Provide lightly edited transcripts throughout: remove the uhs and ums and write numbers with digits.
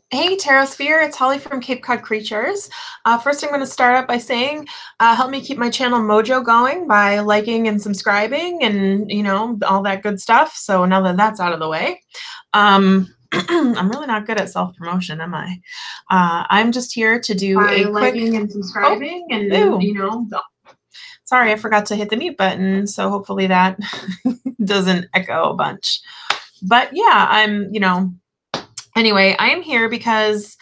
Hey, Terrosphere, it's Holly from Cape Cod Creatures. First, I'm going to start out by saying, help me keep my channel mojo going by liking and subscribing and, all that good stuff. So now that that's out of the way, I'm really not good at self-promotion, am I? I'm just here to do a quick liking and subscribing Sorry, I forgot to hit the mute button, so hopefully that doesn't echo a bunch. But yeah, anyway, I am here because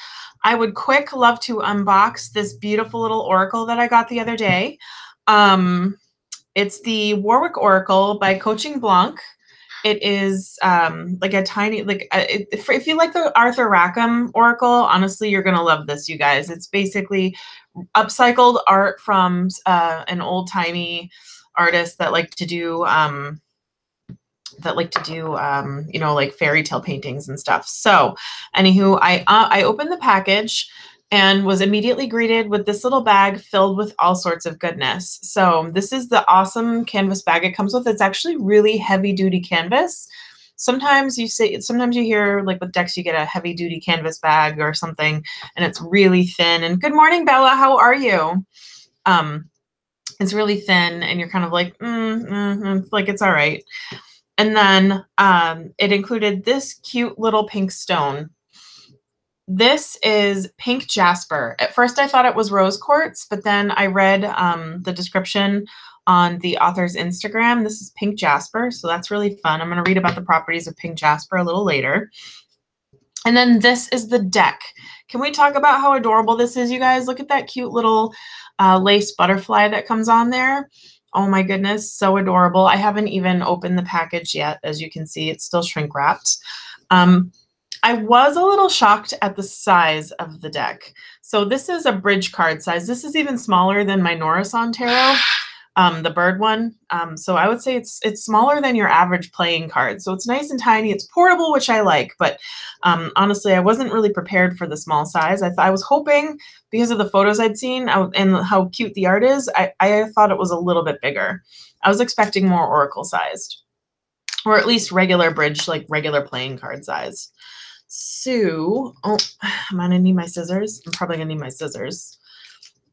I would love to unbox this beautiful little oracle that I got the other day. It's the Warwick Oracle by Coaching Blanc. It is like a tiny, if you like the Arthur Rackham Oracle, honestly, you're going to love this, you guys. It's basically upcycled art from an old-timey artist that like to do like fairy tale paintings and stuff. So anywho, I opened the package and was immediately greeted with this little bag filled with all sorts of goodness. So this is the awesome canvas bag it comes with. It's actually really heavy duty canvas. Sometimes you hear like with decks, you get a heavy duty canvas bag or something, and it's really thin. And good morning, Bella. How are you? It's really thin and you're kind of like, like it's all right. And then it included this cute little pink stone. This is pink jasper. At first I thought it was rose quartz, but then I read the description on the author's Instagram. This is pink jasper, so that's really fun. I'm going to read about the properties of pink jasper a little later. And then this is the deck. Can we talk about how adorable this is, you guys? Look at that cute little lace butterfly that comes on there. Oh my goodness, so adorable. I haven't even opened the package yet. As you can see, it's still shrink wrapped. I was a little shocked at the size of the deck. So this is a bridge card size. This is even smaller than my Norasan Tarot, the bird one. So I would say it's smaller than your average playing card. So it's nice and tiny. It's portable, which I like. But honestly, I wasn't really prepared for the small size. I was hoping, because of the photos I'd seen and how cute the art is, I thought it was a little bit bigger. I was expecting more oracle sized, or at least regular bridge, like regular playing card size. So, I'm gonna need my scissors. I'm probably gonna need my scissors.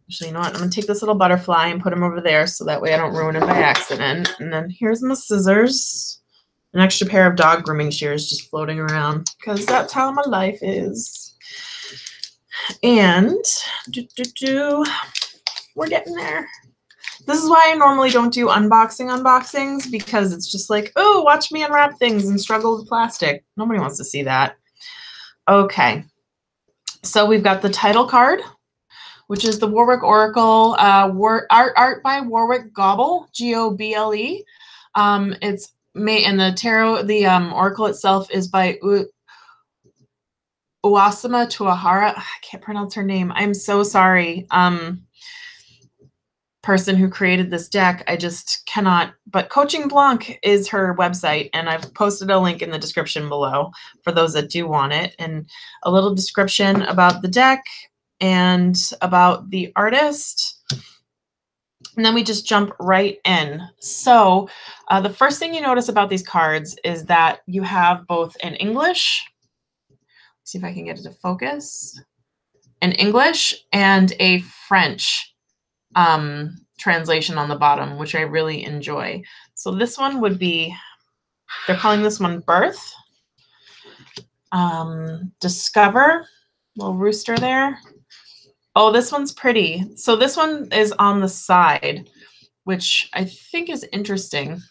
Actually, you know what? I'm gonna take this little butterfly and put him over there so that way I don't ruin it by accident. And then here's my scissors. An extra pair of dog grooming shears just floating around because that's how my life is. And we're getting there. This is why I normally don't do unboxings, because it's just like, oh, watch me unwrap things and struggle with plastic. Nobody wants to see that. Okay, so we've got the title card, which is the Warwick Oracle, art by Warwick Gobble, G-O-B-L-E. It's made, and the tarot, the oracle itself is by Uwasama Tuahara. I can't pronounce her name. I'm so sorry. Person who created this deck, I just cannot, but Coaching Blanc is her website, and I've posted a link in the description below for those that do want it, and a little description about the deck and about the artist. And then we just jump right in. So the first thing you notice about these cards is that you have both an English, see if I can get it to focus, an English and a French translation on the bottom, which I really enjoy. So this one would be, they're calling this one Birth, Discover, little rooster there. Oh, this one's pretty. So this one is on the side, which I think is interesting.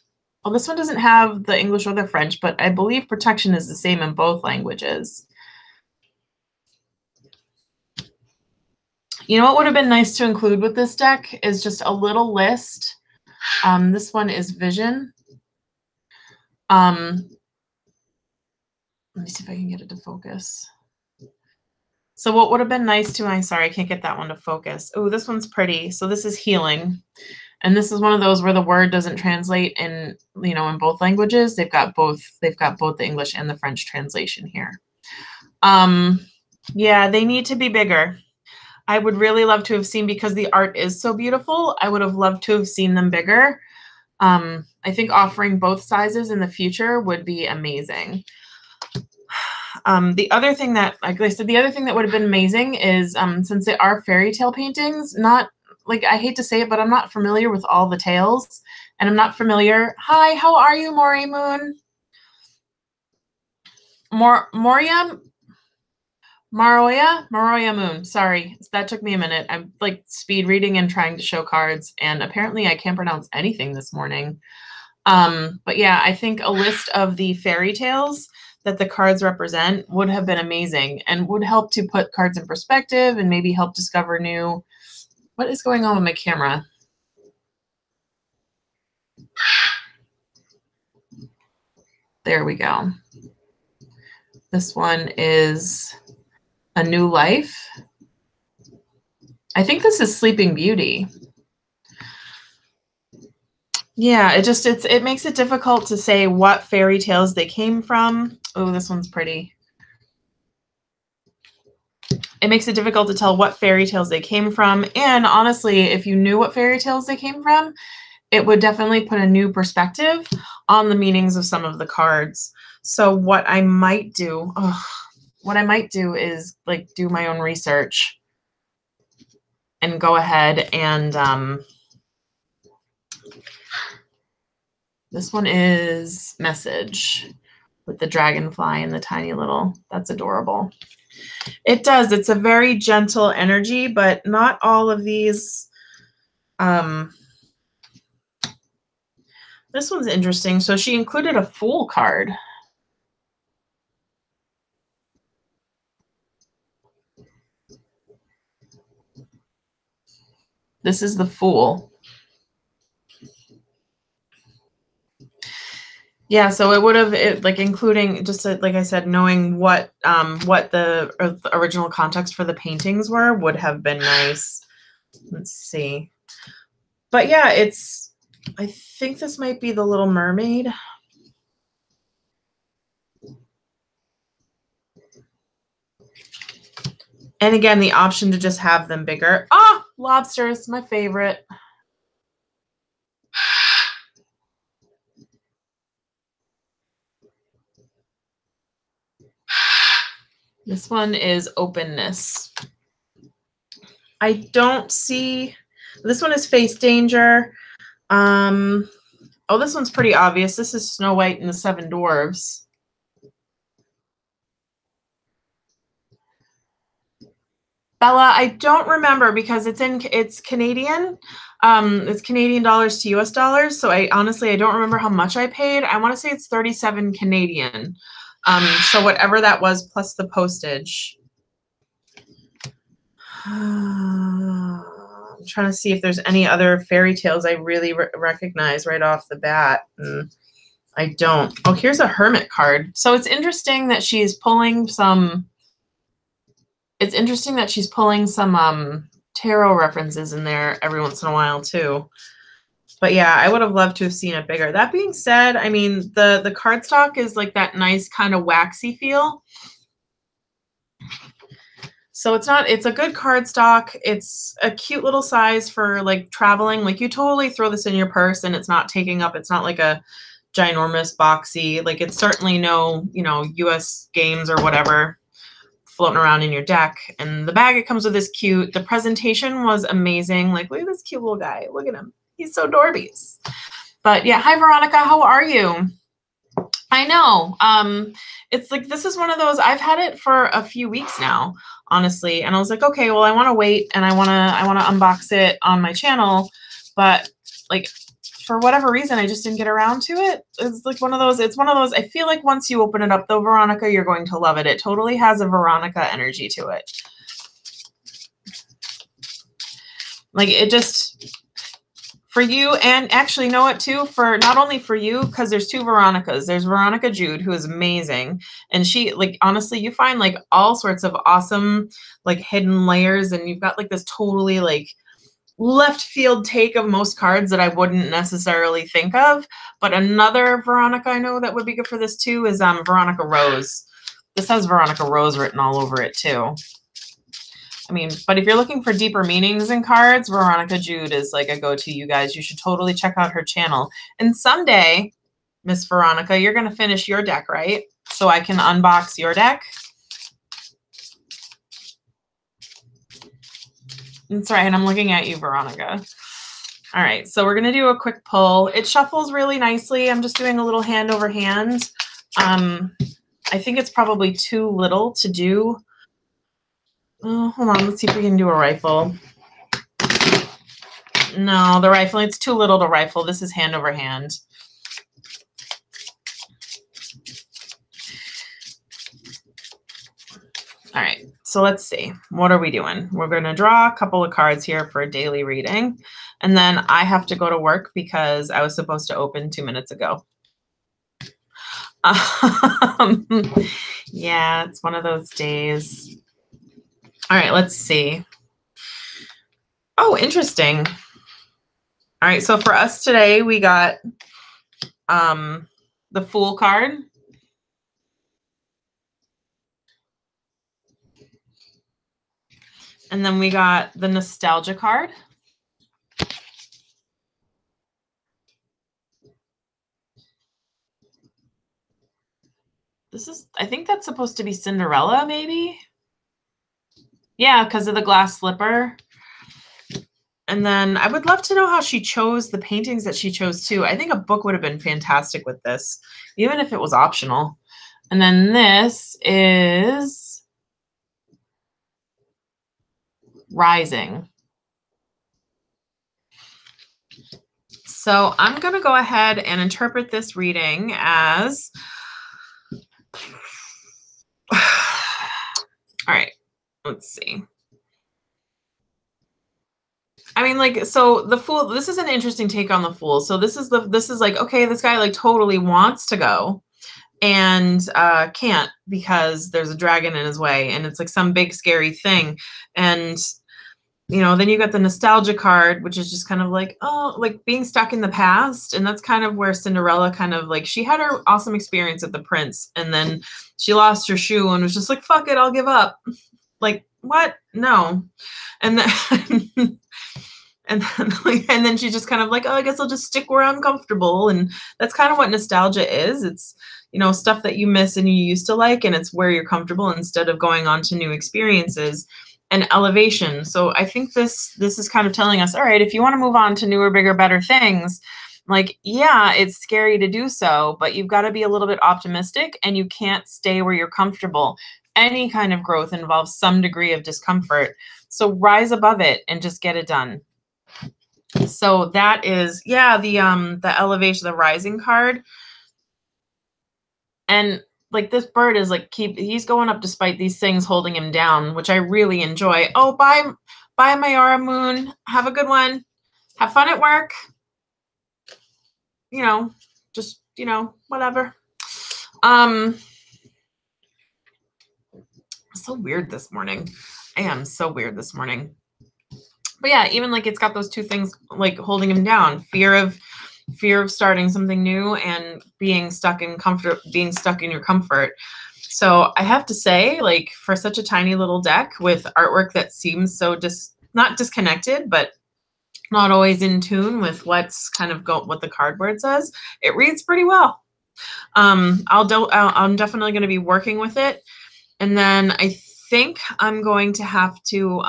Well, this one doesn't have the English or the French, but I believe protection is the same in both languages. You know what would have been nice to include with this deck is just a little list. This one is Vision. Let me see if I can get it to focus. So what would have been nice to, I'm sorry, I can't get that one to focus. Oh, this one's pretty. So this is Healing. And this is one of those where the word doesn't translate in, in both languages. They've got both the English and the French translation here. Yeah, they need to be bigger. I would really love to have seen, because the art is so beautiful, I would have loved to have seen them bigger. I think offering both sizes in the future would be amazing. The other thing that, like I said, the other thing that would have been amazing is since they are fairy tale paintings, not like, I hate to say it, but I'm not familiar with all the tales, and I'm not familiar. Hi, how are you, Mori Moon? Moria Maroya Moon. Sorry, that took me a minute. I'm like speed reading and trying to show cards, and apparently I can't pronounce anything this morning. But yeah, I think a list of the fairy tales that the cards represent would have been amazing and would help to put cards in perspective and maybe help discover new. What is going on with my camera? There we go. This one is A New Life. I think this is Sleeping Beauty. Yeah, it makes it difficult to say what fairy tales they came from. Oh, this one's pretty. It makes it difficult to tell what fairy tales they came from. And honestly, if you knew what fairy tales they came from, it would definitely put a new perspective on the meanings of some of the cards. So what I might do is like do my own research and go ahead and this one is Message with the dragonfly and the tiny little, that's adorable. It does. It's a very gentle energy, but not all of these. This one's interesting. So she included a Fool card. This is the Fool. Yeah, so it would have like including just like I said, knowing what the original context for the paintings were would have been nice. Let's see. But yeah, I think this might be the Little Mermaid. And again, the option to just have them bigger. Ah, lobsters, my favorite. This one is Openness. I don't see, this one is Face Danger. Oh, this one's pretty obvious. This is Snow White and the Seven Dwarves. Bella, I don't remember because it's Canadian. It's Canadian dollars to US dollars. So I don't remember how much I paid. I want to say it's 37 Canadian. So whatever that was plus the postage. I'm trying to see if there's any other fairy tales I really recognize right off the bat. I don't. Oh, here's a Hermit card. So it's interesting that she's pulling some. It's interesting that she's pulling some tarot references in there every once in a while too. But yeah, I would have loved to have seen it bigger. That being said, I mean, the cardstock is like that nice kind of waxy feel. So it's a good cardstock. It's a cute little size for like traveling. Like you totally throw this in your purse and it's not taking up, it's not like a ginormous boxy. Like it's certainly no, US games or whatever floating around in your deck. And the bag it comes with is cute. The presentation was amazing. Like, look at this cute little guy. Look at him. He's so dorbies. But yeah, hi Veronica, how are you? I know. It's like, this is one of those, I've had it for a few weeks now, honestly. And I was like, okay, well, I want to wait and I want to unbox it on my channel. But like, for whatever reason, I just didn't get around to it. It's like one of those, I feel like once you open it up though, Veronica, you're going to love it. It totally has a Veronica energy to it. Like it just, for you, and actually know it too, for not only for you, because there's two Veronicas. There's Veronica Jude, who is amazing. And she, like, honestly, you find like all sorts of awesome, like hidden layers. And you've got like this totally like left field take of most cards that I wouldn't necessarily think of. But another Veronica I know that would be good for this too is Veronica Rose. This has Veronica Rose written all over it too. I mean, but if you're looking for deeper meanings in cards, Veronica Jude is like a go-to, you guys. You should totally check out her channel. And someday, Miss Veronica, you're going to finish your deck, right? So I can unbox your deck. That's right. And I'm looking at you, Veronica. All right. So we're going to do a quick pull. It shuffles really nicely. I'm just doing a little hand over hand. I think it's probably too little to do. Hold on. Let's see if we can do a rifle. No, the rifle, it's too little to rifle. This is hand over hand. All right, so let's see. What are we doing? We're going to draw a couple of cards here for a daily reading. And then I have to go to work because I was supposed to open 2 minutes ago. Yeah, it's one of those days. All right, let's see. Oh, interesting. All right, so for us today, we got the Fool card. And then we got the Nostalgia card. This is, I think that's supposed to be Cinderella, maybe? Yeah, because of the glass slipper. And then I would love to know how she chose the paintings that she chose too. I think a book would have been fantastic with this, even if it was optional. And then this is Rising. So I'm going to go ahead and interpret this reading as, all right, let's see. I mean, like, so the Fool, this is an interesting take on the Fool. So this is like, okay, this guy like totally wants to go and can't because there's a dragon in his way and it's like some big scary thing. And you know, then you got the Nostalgia card, which is just kind of like, oh, like being stuck in the past. And that's kind of where Cinderella kind of like, she had her awesome experience with the prince and then she lost her shoe and was just like, fuck it, I'll give up. Like, what? No. And then and then she's just kind of like, oh, I guess I'll just stick where I'm comfortable. And that's kind of what nostalgia is. It's, you know, stuff that you miss and you used to like, and it's where you're comfortable instead of going on to new experiences. And elevation. So I think this is kind of telling us, all right, if you want to move on to newer, bigger, better things, like, yeah, it's scary to do so, but you've got to be a little bit optimistic and you can't stay where you're comfortable. Any kind of growth involves some degree of discomfort. So rise above it and just get it done. So that is, yeah, the elevation, the rising card. And like this bird is like he's going up despite these things holding him down, which I really enjoy. Oh, bye Mayara Moon. Have a good one. Have fun at work. You know, just, you know, whatever. So weird this morning. I am so weird this morning. But yeah, even like it's got those two things like holding him down. Fear of starting something new and being stuck in your comfort. So I have to say, like, for such a tiny little deck with artwork that seems so not disconnected, but not always in tune with what's kind of what the cardboard says, it reads pretty well. I'm definitely going to be working with it. And then I think I'm going to have to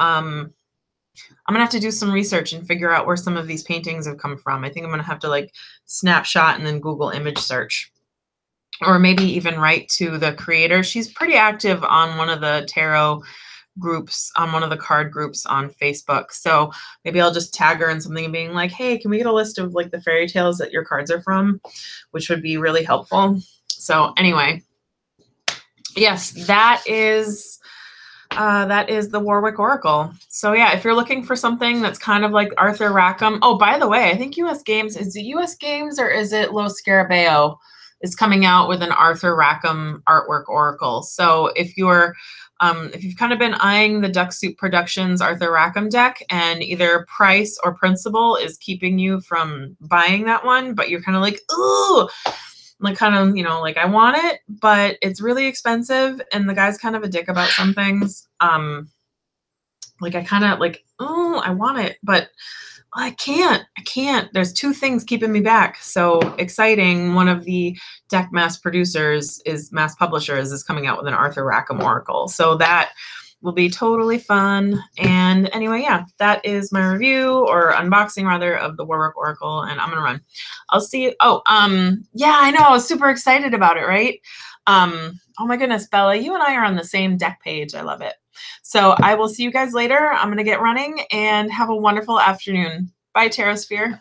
do some research and figure out where some of these paintings have come from. I think I'm going to have to like snapshot and then Google image search, or maybe even write to the creator. She's pretty active on one of the tarot groups, on one of the card groups on Facebook. So maybe I'll just tag her in something and being like, hey, can we get a list of like the fairy tales that your cards are from, which would be really helpful. So anyway, yes, that is the Warwick Oracle. So yeah, if you're looking for something that's kind of like Arthur Rackham. Oh, by the way, I think US Games, is it US Games or is it Los Scarabeo is coming out with an Arthur Rackham artwork Oracle. So if you've kind of been eyeing the Duck Soup Productions Arthur Rackham deck and either price or principle is keeping you from buying that one, but you're kind of like, ooh, like kind of, you know, like I want it, but it's really expensive and the guy's kind of a dick about some things. Like I kind of like, oh, I want it, but I can't. There's two things keeping me back. So exciting. One of the deck mass publishers is coming out with an Arthur Rackham Oracle. So that will be totally fun. And anyway, yeah, that is my review or unboxing rather of the Warwick Oracle, and I'm gonna run. I'll see you. Oh, yeah, I know. I was super excited about it, right? Oh my goodness, Bella, you and I are on the same deck page. I love it. So I will see you guys later. I'm gonna get running and have a wonderful afternoon. Bye, Terrasphere.